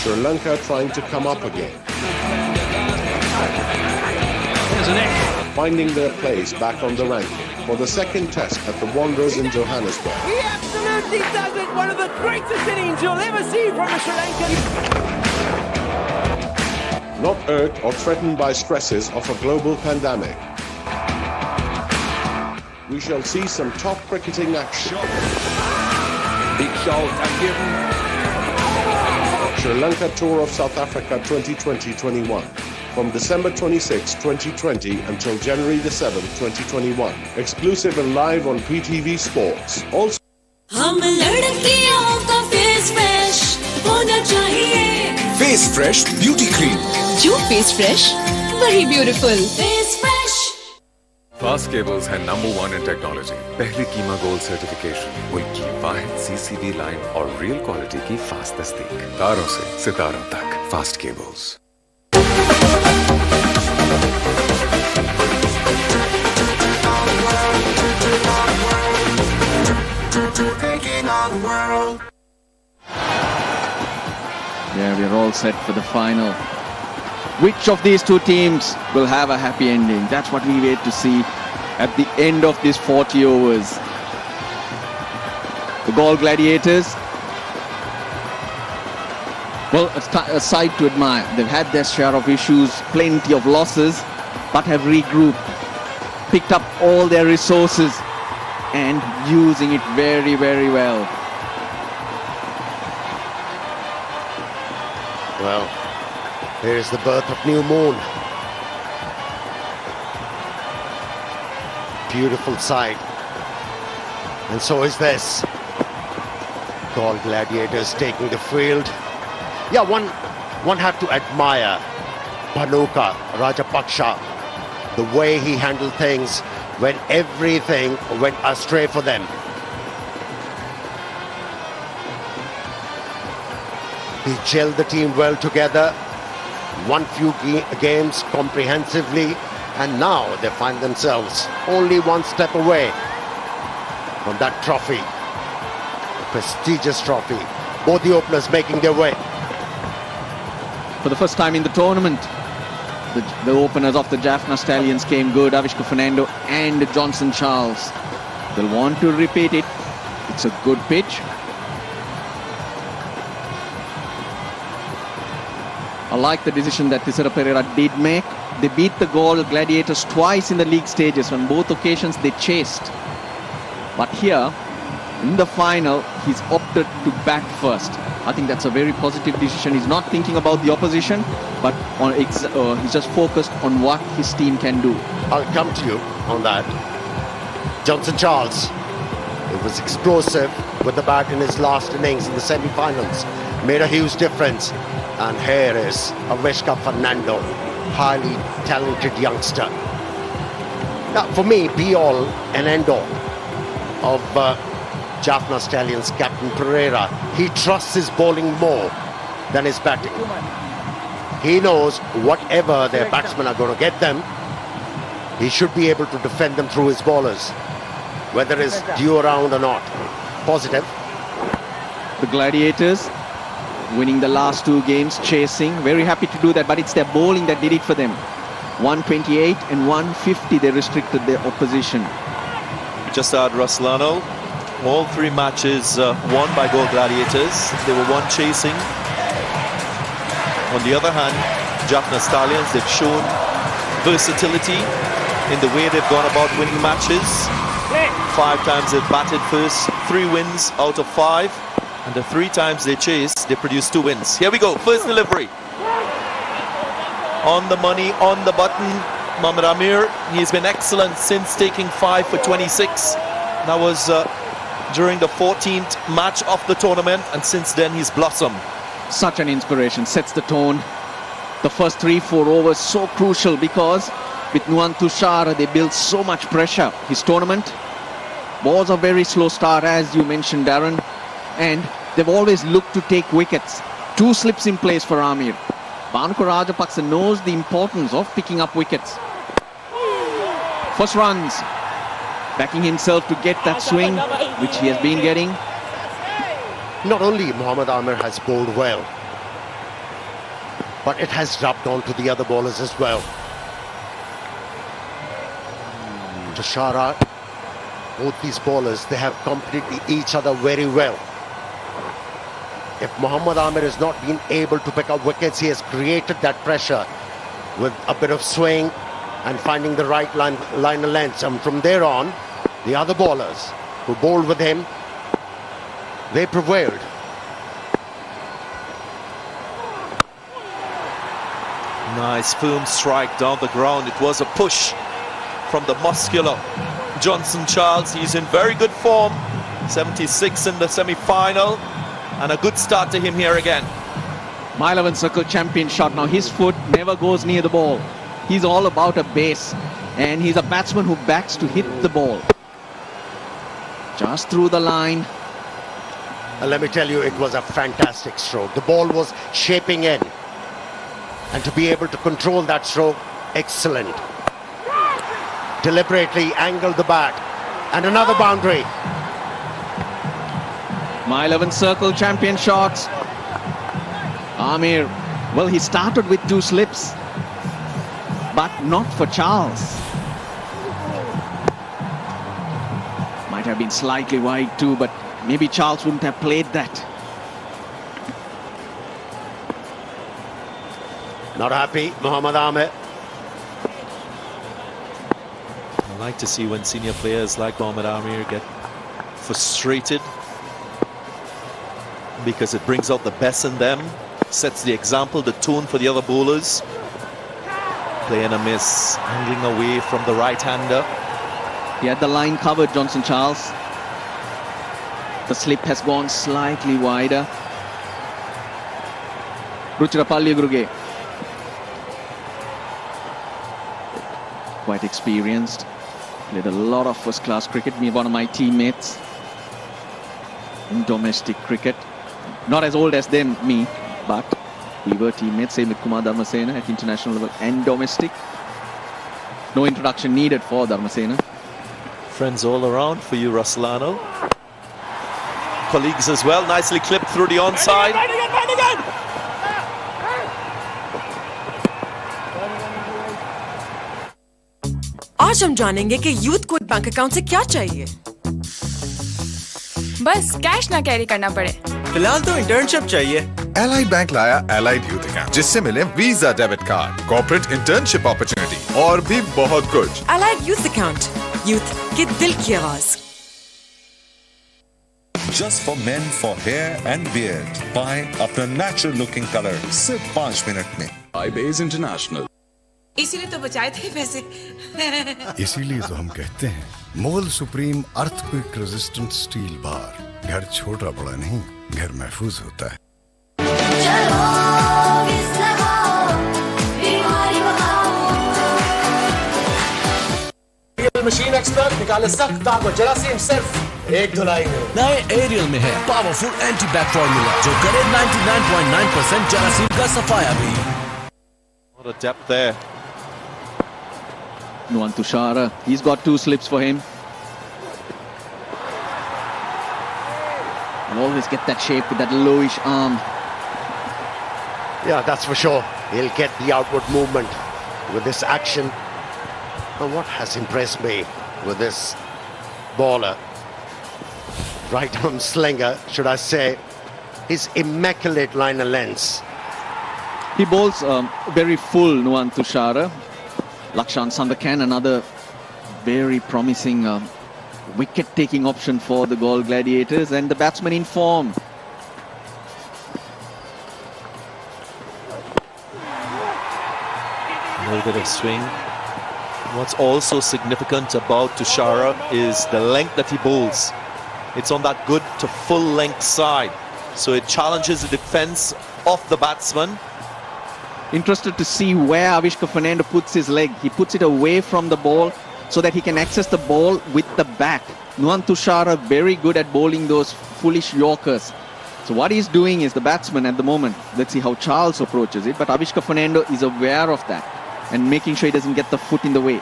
Sri Lanka trying to come up again. There's an egg. Finding their place back on the ranking for the second test at the Wanderers in Johannesburg. He absolutely does it! One of the greatest innings you'll ever see from a Sri Lankan. Not irked or threatened by stresses of a global pandemic. We shall see some top cricketing action. Big shot and given. Sri Lanka Tour of South Africa 2020-21. From December 26, 2020 until January the 7th, 2021. Exclusive and live on PTV Sports. Also Face Fresh Beauty Cream. जो Face Fresh, very beautiful. Face Fresh. Fast Cables है number 1 in technology. पहली कीमा gold certification, मुल्क की वाहिद CCV line और real quality की fast तस्दीक. तारों से सितारों तक. Fast Cables. Yeah, we're all set for the final. Which of these two teams will have a happy ending? That's what we wait to see at the end of these 40 overs. The Gall Gladiators, well, a sight to admire. They've had their share of issues, plenty of losses, but have regrouped, picked up all their resources and using it very, very well. Well, here is the birth of new moon. Beautiful sight. And so is this. Gall Gladiators taking the field. Yeah, one had to admire Bhanuka Rajapaksha, the way he handled things when everything went astray for them. He gelled the team well together, won few games comprehensively, and now they find themselves only one step away from that trophy, a prestigious trophy. Both the openers making their way. For the first time in the tournament, the openers of the Jaffna Stallions came good, Avishka Fernando and Johnson Charles. They'll want to repeat it. It's a good pitch. I like the decision that Thisara Pereira did make. They beat the Gall Gladiators twice in the league stages. On both occasions they chased. But here, in the final, he's opted to bat first. I think that's a very positive decision. He's not thinking about the opposition, but he's just focused on what his team can do. I'll come to you on that. Johnson Charles, it was explosive with the bat in his last innings in the semi-finals. Made a huge difference. And here is Avishka Fernando, highly talented youngster. Now, for me, be all and end all of Jaffna Stallions captain Pereira. He trusts his bowling more than his batting. He knows whatever their batsmen are going to get them, he should be able to defend them through his bowlers, whether it's due around or not. Positive. The Gladiators winning the last two games, chasing, very happy to do that, but it's their bowling that did it for them. 128 and 150 they restricted their opposition. Just add Ruslano. All three matches won by Gall Gladiators. They were one chasing. On the other hand, Jaffna Stallions, they've shown versatility in the way they've gone about winning matches. 5 times they've batted first, 3 wins out of 5. And the 3 times they chased, they produced 2 wins. Here we go, first delivery. On the money, on the button, Mohammad Amir. He's been excellent since taking 5 for 26. That was during the 14th match of the tournament, and since then he's blossomed. Such an inspiration, sets the tone. The first 3-4 overs so crucial because with Nuwan Tushar they built so much pressure. His tournament was a very slow start, as you mentioned, Darren, and they've always looked to take wickets. 2 slips in place for Amir. Bhanuka Rajapaksa knows the importance of picking up wickets. First runs, backing himself to get that swing, which he has been getting. Not only Mohammad Amir has bowled well, but it has rubbed on to the other bowlers as well. Tushara, both these bowlers, they have completed each other very well. If Mohammad Amir has not been able to pick up wickets, he has created that pressure with a bit of swing and finding the right line of length. And from there on, the other bowlers who bowled with him, they prevailed. Nice firm strike down the ground. It was a push from the muscular Johnson Charles. He's in very good form. 76 in the semi-final. And a good start to him here again. My 11 circle champion shot. Now his foot never goes near the ball. He's all about a base. And he's a batsman who backs to hit the ball. Just through the line. Let me tell you, it was a fantastic stroke. The ball was shaping in. And to be able to control that stroke, excellent. Deliberately angled the bat. And another boundary. My 11 circle champion shots. Amir, well, he started with 2 slips, but not for Charles. Might have been slightly wide too, but maybe Charles wouldn't have played that. Not happy, Mohammad Amir. I like to see when senior players like Mohammad Amir get frustrated, because it brings out the best in them, sets the example, the tone for the other bowlers. Playing a miss, angling away from the right-hander. He had the line covered, Johnson Charles. The slip has gone slightly wider. Ruchirapalli Gruge. Quite experienced. Played a lot of first-class cricket. One of my teammates in domestic cricket. Not as old as them, me, but we were teammates. Same with Kumar Dharmasena at international level and domestic. No introduction needed for Dharmasena. Friends all around for you, Ruslano. Colleagues as well. Nicely clipped through the onside. आज हम जानेंगे कि youth को bank account से क्या चाहिए। बस cash ना कैरी करना पड़े। फिलहाल तो इंटर्नशिप चाहिए। Allied Bank लाया Allied Youth Account, जिससे मिले visa debit card, corporate internship opportunity और भी बहुत कुछ। Allied Youth Account, यूथ के दिल की आवाज। Just for men for hair and beard. Buy अपना natural looking color सिर्फ 5 मिनट में। iBase International. इसीलिए तो बचाए थे पैसे। इसीलिए तो हम कहते हैं मोल supreme earthquake resistant steel bar. घर छोटा बड़ा नहीं, घर महफूज होता है। मशीन एक्सपर्ट निकाले सख्त दाग और जरासीम सिर्फ एक धुलाई में। नए एरियल में है पावरफुल एंटी बैक फॉर्मूला जो करे 99.9% जरासीम का सफाया भी। What a depth there. Nuwan Tushara, he's got 2 slips for him. He'll always get that shape with that lowish arm. Yeah, that's for sure. He'll get the outward movement with this action. And what has impressed me with this bowler, right arm slinger, should I say, his immaculate line of lengths. He bowls very full, Nuwan Tushara. Lakshan Sandakan, another very promising wicket-taking option for the Galle Gladiators, and the batsman in form. A little bit of swing. What's also significant about Tushara is the length that he bowls. It's on that good to full length side. So it challenges the defense of the batsman. Interested to see where Avishka Fernando puts his leg. He puts it away from the ball so that he can access the ball with the back. Nuwan Tushara very good at bowling those foolish Yorkers. So what he's doing is the batsman at the moment. Let's see how Charles approaches it. But Avishka Fernando is aware of that and making sure he doesn't get the foot in the way.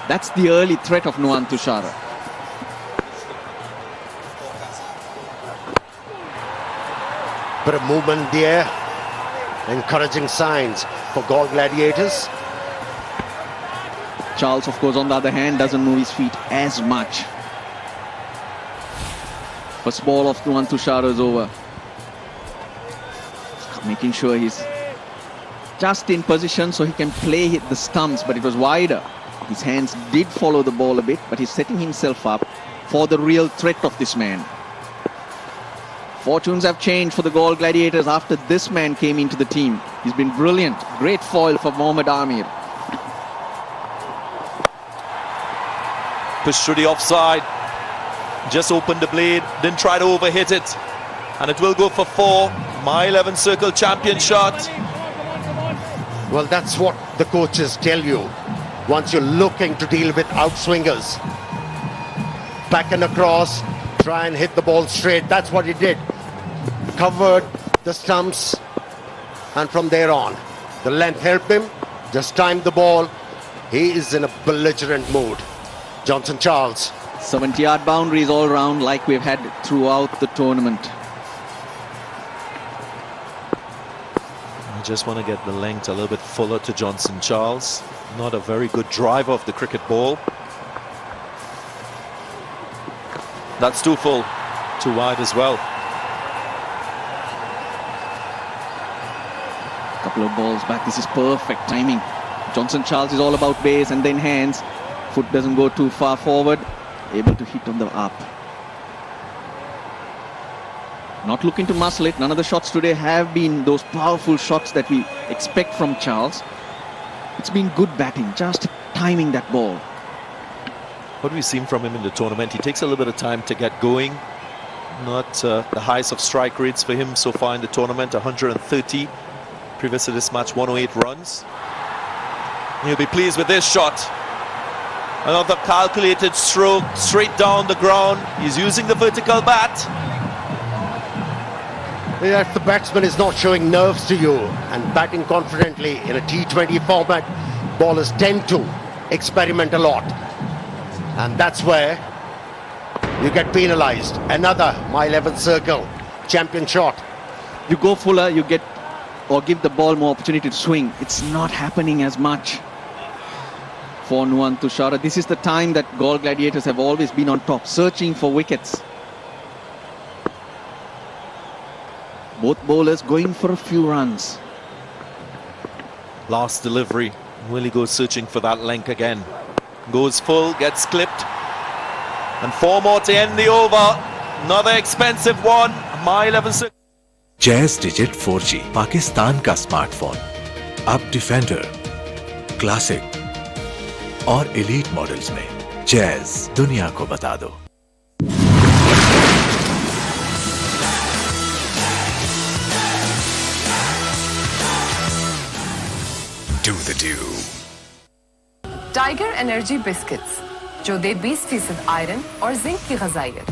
That's the early threat of Nuwan Tushara. Bit of movement there. Encouraging signs for Gaul Gladiators. Charles, of course, on the other hand, doesn't move his feet as much. First ball of Nuwan Tushar is over. Making sure he's just in position so he can play hit the stumps, but it was wider. His hands did follow the ball a bit, but he's setting himself up for the real threat of this man. Fortunes have changed for the Gaul Gladiators after this man came into the team. He's been brilliant. Great foil for Mohammad Amir. Pushed through the offside. Just opened the blade. Didn't try to overhit it. And it will go for 4. My 11 circle champion shot. Well, that's what the coaches tell you once you're looking to deal with outswingers. Back and across, try and hit the ball straight. That's what he did. Covered the stumps, and from there on, the length helped him. Just timed the ball. He is in a belligerent mood. Johnson Charles. 70-yard boundaries all round, like we've had throughout the tournament. I just want to get the length a little bit fuller to Johnson Charles. Not a very good driver of the cricket ball. That's too full, too wide as well. Couple of balls back. This is perfect timing. Johnson Charles is all about base and then hands. Foot doesn't go too far forward. Able to hit on the up. Not looking to muscle it. None of the shots today have been those powerful shots that we expect from Charles. It's been good batting, just timing that ball. What we've seen from him in the tournament, he takes a little bit of time to get going. Not the highest of strike rates for him so far in the tournament, 130. Previous to this match, 108 runs. He'll be pleased with this shot. Another calculated stroke, straight down the ground. He's using the vertical bat. If the batsman is not showing nerves to you and batting confidently in a T20 format, bowlers tend to experiment a lot. And that's where you get penalised. Another My 11 circle champion shot. You go fuller, you get or give the ball more opportunity to swing. It's not happening as much for Nuwan Tushar. This is the time that Gaul Gladiators have always been on top, searching for wickets. Both bowlers going for a few runs. Last delivery. Will he go searching for that length again? Goes full, gets clipped. And 4 more to end the over. Another expensive one. My 11 Jazz Digit 4G, Pakistan का smartphone. अब defender, classic और elite models में jazz दुनिया को बता दो. Do the do. Tiger energy biscuits जो दे 20% iron और जिंक की ग़िज़ाइयत.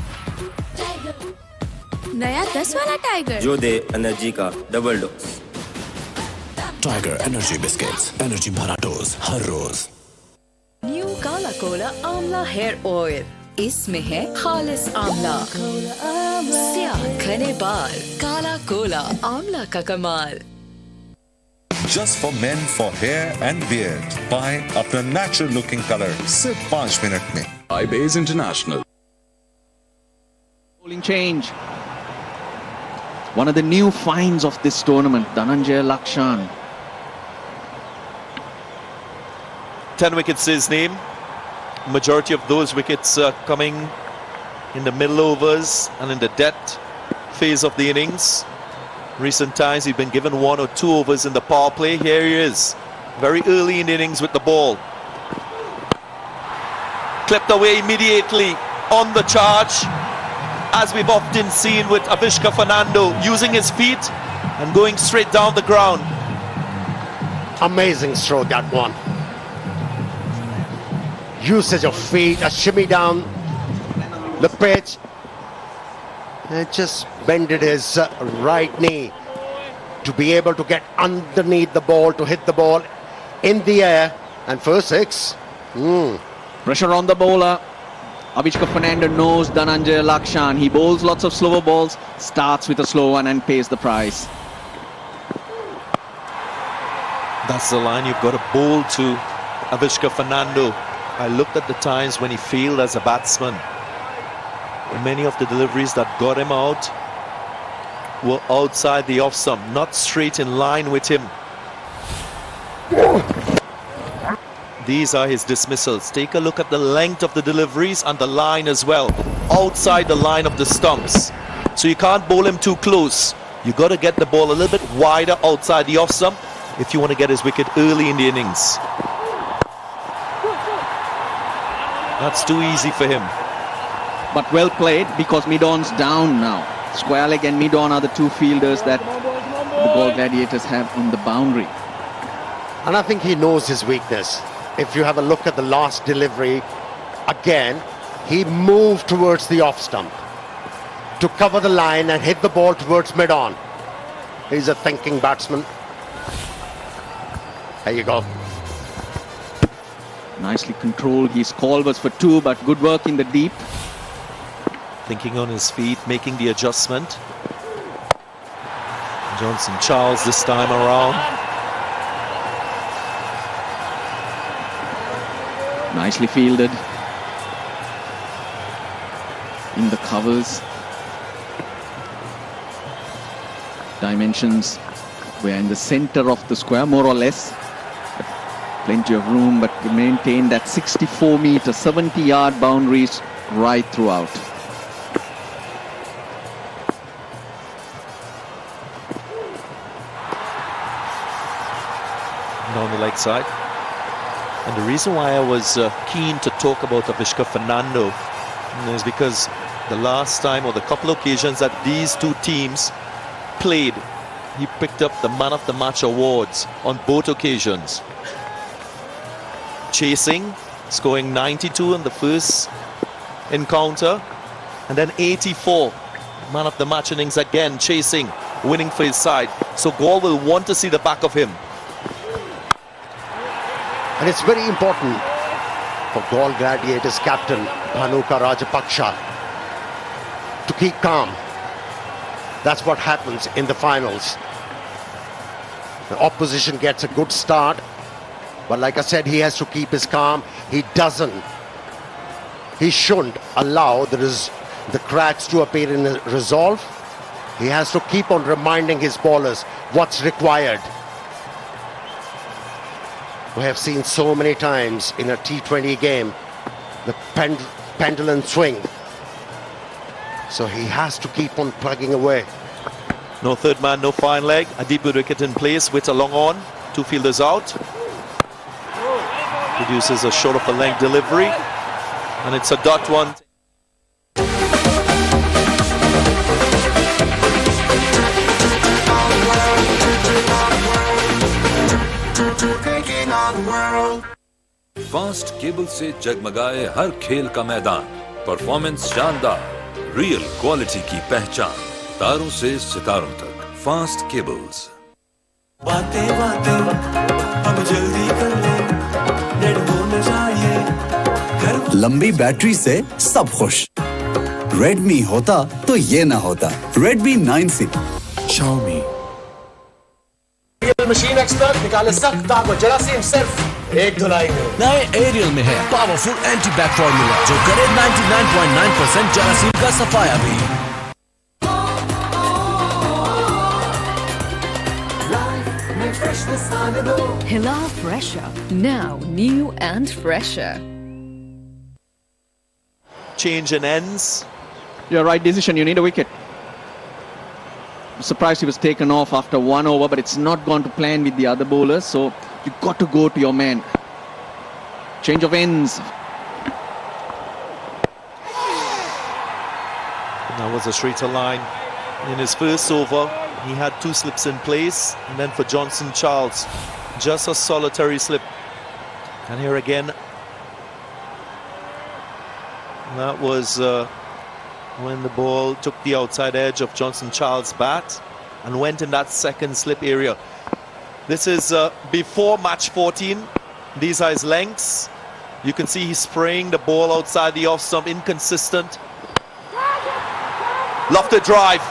नया 10 वाला टाइगर जो दे एनर्जी का double dose. Tiger energy biscuits, energy भरा डोज हर रोज. न्यू काला कोला आमला हेयर ऑयल. इसमें है खालिस आमला. स्याह घने बाल. काला कोला आमला का कमाल. Just for men for hair and beard. Buy अपना natural looking color सिर्फ 5 मिनट में. iBase International. Bowling change. One of the new finds of this tournament, Dhananjay Lakshan. 10 wickets is his name. Majority of those wickets coming in the middle overs and in the death phase of the innings. Recent times he's been given 1 or 2 overs in the power play. Here he is, very early in the innings with the ball. Clipped away immediately on the charge, as we've often seen with Avishka Fernando, using his feet and going straight down the ground. Amazing stroke, that one. Usage of feet, a shimmy down the pitch. And just bended his right knee to be able to get underneath the ball, to hit the ball in the air. And for 6. Pressure on the bowler. Avishka Fernando knows Dhananjay Lakshan. He bowls lots of slower balls, starts with a slow one and pays the price. That's the line you've got to bowl to Avishka Fernando. I looked at the times when he failed as a batsman. Many of the deliveries that got him out were outside the off stump, not straight in line with him. These are his dismissals. Take a look at the length of the deliveries and the line as well, outside the line of the stumps. So you can't bowl him too close. You got to get the ball a little bit wider outside the off stump if you want to get his wicket early in the innings. That's too easy for him. But well played, because mid-on's down now. Square leg and mid-on are the two fielders that the Galle Gladiators have on the boundary. And I think he knows his weakness. If you have a look at the last delivery, again, he moved towards the off stump to cover the line and hit the ball towards mid-on. He's a thinking batsman. There you go. Nicely controlled. His call was for 2, but good work in the deep. Thinking on his feet, making the adjustment. Johnson Charles this time around. Nicely fielded. In the covers. Dimensions were in the center of the square, more or less. Plenty of room, but we maintain that 64-meter, 70-yard boundaries right throughout. On the leg side. And the reason why I was keen to talk about Avishka Fernando is because the last time or the couple of occasions that these two teams played, he picked up the Man of the Match awards on both occasions. Chasing, scoring 92 in the first encounter, and then 84 Man of the Match innings again, chasing, winning for his side. So Galle will want to see the back of him. And it's very important for Galle Gladiators captain Bhanuka Rajapaksha to keep calm. That's what happens in the finals. The opposition gets a good start, but like I said, he has to keep his calm. He shouldn't allow the cracks to appear in his resolve. He has to keep on reminding his bowlers what's required. We have seen so many times in a T20 game the pendulum swing. So he has to keep on plugging away. No third man, no fine leg. A deep good wicket in place with a long on. Two fielders out. Produces a short of a length delivery. And it's a dot one. Fast cable से जगमगाए हर खेल का मैदान, performance शानदार, real quality की पहचान, तारों से सितारों तक, फास्ट केबल्स। बातें अब जल्दी कर ले, डेड होने चाहिए। लंबी बैटरी से सब खुश। रेडमी होता तो ये ना होता। Redmi 9C। Xiaomi। Machine expert निकाले सख्त दाग और जरासीम सिर्फ एक धुलाई में। नए एरियल में है पावरफुल एंटी बैक फॉर्मूला जो करे 99.9% जरासीम का सफाया भी। Hila Fresher, now new and fresher. Change in ends. Yeah, right decision. You need a wicket. I'm surprised he was taken off after 1 over, but it's not gone to plan with the other bowlers, so you've got to go to your man. Change of ends. That was a straighter line. In his first over, he had 2 slips in place, and then for Johnson Charles, just a solitary slip. And here again, that was when the ball took the outside edge of Johnson Charles' bat and went in that second slip area. This is before match 14. These are his lengths. You can see he's spraying the ball outside the off stump, inconsistent. Lofted drive.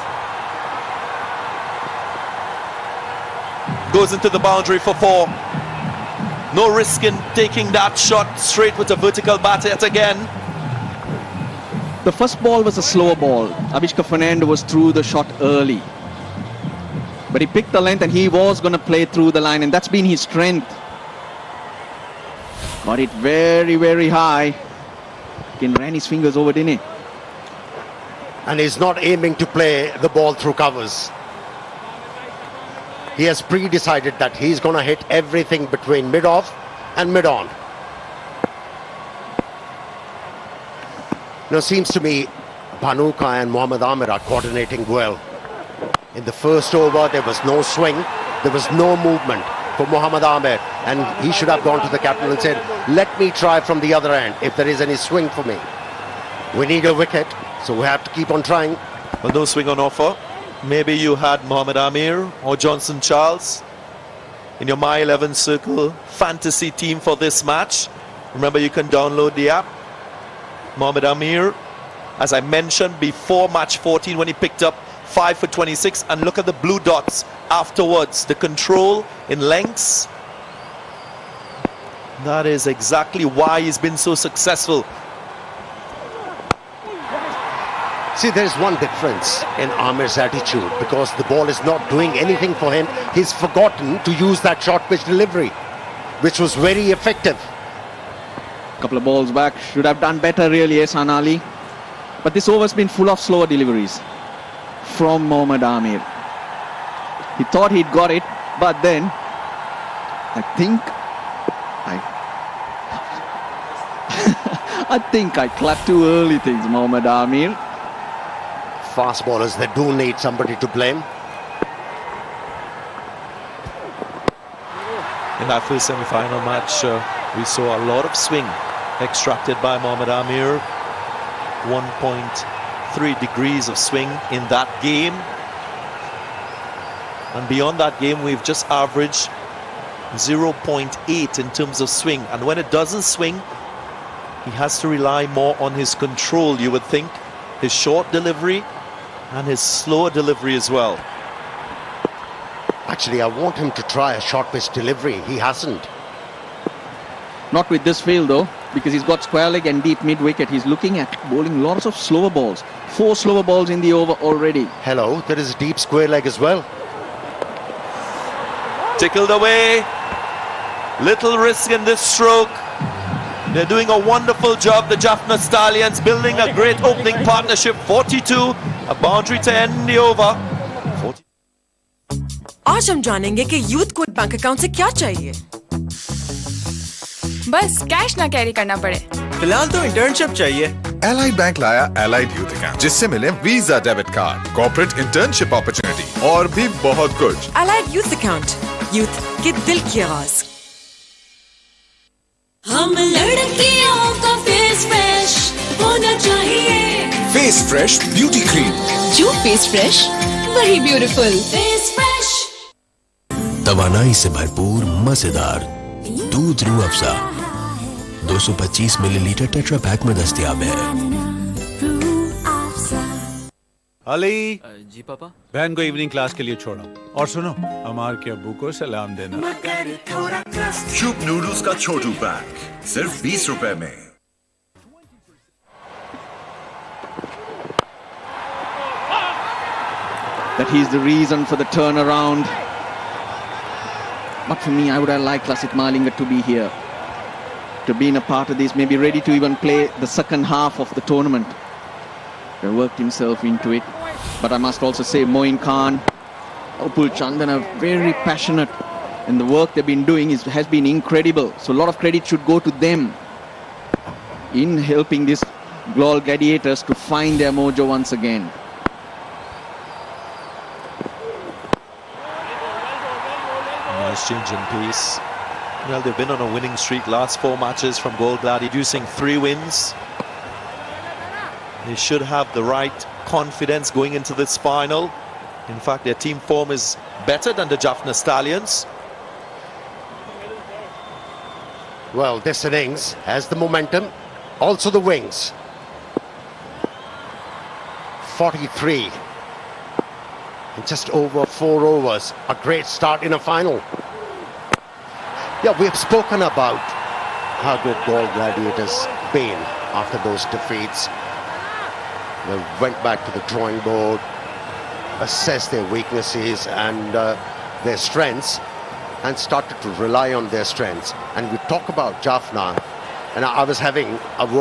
Goes into the boundary for 4. No risk in taking that shot straight with a vertical bat yet again. The first ball was a slower ball. Avishka Fernando was through the shot early. But he picked the length and he was going to play through the line, and that's been his strength. Got it very, very high. Again, ran his fingers over, didn't he? And he's not aiming to play the ball through covers. He has pre-decided that he's going to hit everything between mid-off and mid-on. Now, seems to me Bhanuka and Mohammad Amir are coordinating well. In the first over, there was no swing, there was no movement for Mohammad Amir, and he should have gone to the captain and said, let me try from the other end if there is any swing for me. We need a wicket, so we have to keep on trying. Well, no swing on offer. Maybe you had Mohammad Amir or Johnson Charles in your My 11 Circle fantasy team for this match. Remember, you can download the app. Mohammad Amir, as I mentioned before match 14, when he picked up 5 for 26, and look at the blue dots afterwards, the control in lengths. That is exactly why he's been so successful. See, there's one difference in Amir's attitude, because the ball is not doing anything for him. He's forgotten to use that short pitch delivery, which was very effective. Couple of balls back, should have done better really, Ehsan Ali. But this over's been full of slower deliveries from Mohammad Amir. He thought he'd got it, but then I think I clapped too early things, Mohammad Amir. Fast bowlers, they do need somebody to blame. In that first semi-final match, we saw a lot of swing extracted by Mohammad Amir. 1.3 degrees of swing in that game. And beyond that game, we've just averaged 0.8 in terms of swing. And when it doesn't swing, he has to rely more on his control, you would think. His short delivery and his slower delivery as well. Actually, I want him to try a short pitch delivery. He hasn't. Not with this field though, because he's got square leg and deep mid-wicket. He's looking at bowling lots of slower balls. 4 slower balls in the over already. Hello, there is a deep square leg as well. Tickled away. Little risk in this stroke. They're doing a wonderful job, the Jaffna Stallions, building a great opening partnership. 42, a boundary to end the over. 40. आज हम जानेंगे कि youth को bank account से क्या चाहिए। बस cash ना कैरी करना पड़े। फिलहाल तो इंटर्नशिप चाहिए। एलाइड बैंक लाया एलाइड यूथ अकाउंट, जिससे मिले visa debit card, corporate internship opportunity और भी बहुत कुछ। एलाइड यूथ अकाउंट, यूथ के दिल की आवाज। हम लड़कियों का फेस फ्रेश होना चाहिए। फेस फ्रेश ब्यूटी क्रीम, जो फेस फ्रेश वही ब्यूटीफुल। फेस फ्रेश तवानाई से भरपूर मजेदार दूध Rooh Afza 225 millilitre tetra pack में दस्तयाब है। अली जी पापा, बहन को इवनिंग क्लास के लिए छोड़ो, और सुनो, अमार के अब्बू को सलाम देना। चुप नूडल्स का छोटू पैक सिर्फ 20 रुपए में। That he's the reason for the turnaround. But for me, I would have liked Lasith Malinga to be here, to be in a part of this, maybe ready to even play the second half of the tournament. He worked himself into it. But I must also say, Moin Khan, Upul Chandan are very passionate, and the work they've been doing has been incredible. So a lot of credit should go to them in helping these Global Gladiators to find their mojo once again. Nice change in pace. Well, they've been on a winning streak last 4 matches from Gold Gladi, reducing 3 wins. They should have the right confidence going into this final. In fact, their team form is better than the Jaffna Stallions. Well, this innings has the momentum, also the wings. 43. In just over 4 overs. A great start in a final. Yeah, we've spoken about how good Gaul Gladiators been after those defeats. They went back to the drawing board, assessed their weaknesses and their strengths, and started to rely on their strengths. And we talk about Jaffna, and I was having a word